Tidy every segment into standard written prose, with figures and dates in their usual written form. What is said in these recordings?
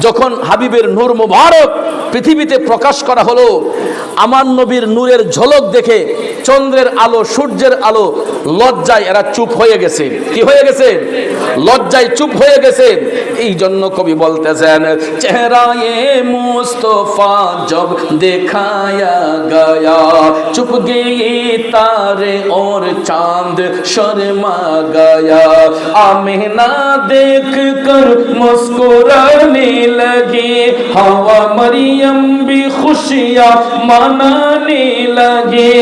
যখন হাবিবের নূর মুবারক পৃথিবীতে প্রকাশ করা হলো, আমার নবীর নূরের ঝলক দেখে চন্দ্রের আলো, সূর্যের আলো লজ্জায় এরা চুপ হয়ে গেছে। কি হয়ে গেছে? লজ্জায় চুপ হয়ে গেছে। এই জন্য কবি বলতেছেন, চেহারায়ে মুস্তফা জব দেখায়া গয়া, চুপ গয়ে তারে और चांद शर्मा गया, आमिना देख कर मुस्कुराने लगी, हवा मरियम भी खुशियां मनाने लगी,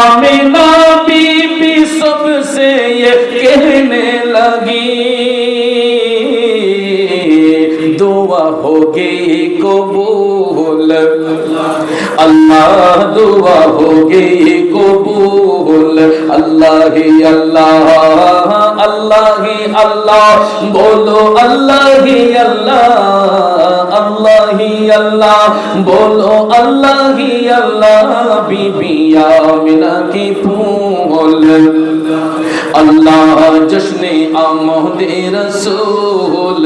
आमिना बीबी सबसे ये कहने लगी, दुआ हो गई कबूल, अल्लाह दुआ हो गई कबूल, अल्लाह ही अल्लाह, अल्लाह ही अल्लाह, बोलो अल्लाह ही अल्लाह, अल्लाह ही अल्लाह, बोलो अल्लाह ही अल्लाह, बीबी आमिना की फूल, अल्लाह जश्ने आमद रसूल,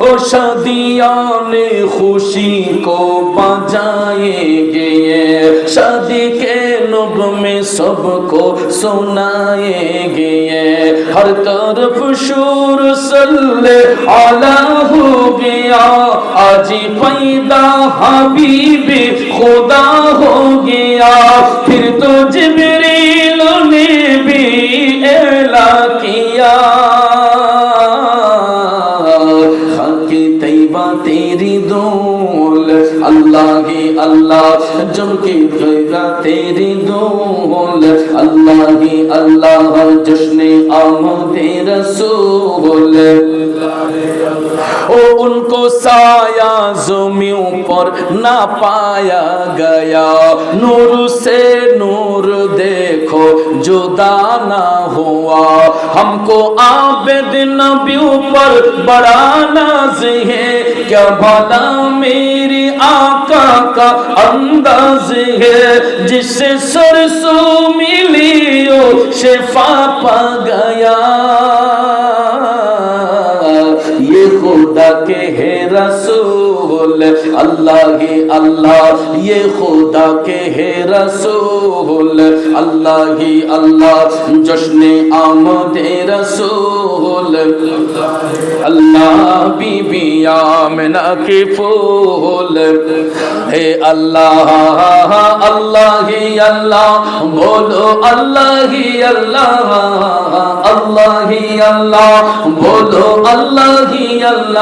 ओ शादियां ने खुशी को बजाएंगे, शादी के नग़मे सबको सुनाएंगे, हर तरफ शोर सल्ले आला हो गया, आज पैदा हबीबे खुदा हो गया, फिर तो जिब्रील ने भी ऐला किया, खाके तैयबा तेरी धूल, अल्लाह ही अल्लाह जम के गया तेरी धूल, अल्लाह ही अल्लाह जश्ने आमद रसूल, ओ उनको साया ज़मीं पर ना पाया गया, नूर से नूर देखो जुदा ना हुआ, हमको आबिद नबियों पर बड़ा नाज है, क्या भला मेरी आका का अंदाज है, जिससे सरसों मिली ओ शिफा पा गया, ये खुदा के है रसूल, अल्लाह ही अल्लाह, ये खुदा के है रसूल, अल्लाह ही अल्लाह जश्ने आमद रसूल, अल्लाह बीबी आमिना की फूल, हे अल्लाह अल्लाह ही अल्लाह, बोलो अल्लाह ही अल्लाह, अल्लाह ही अल्लाह, बोलो अल्लाह ही अल्लाह,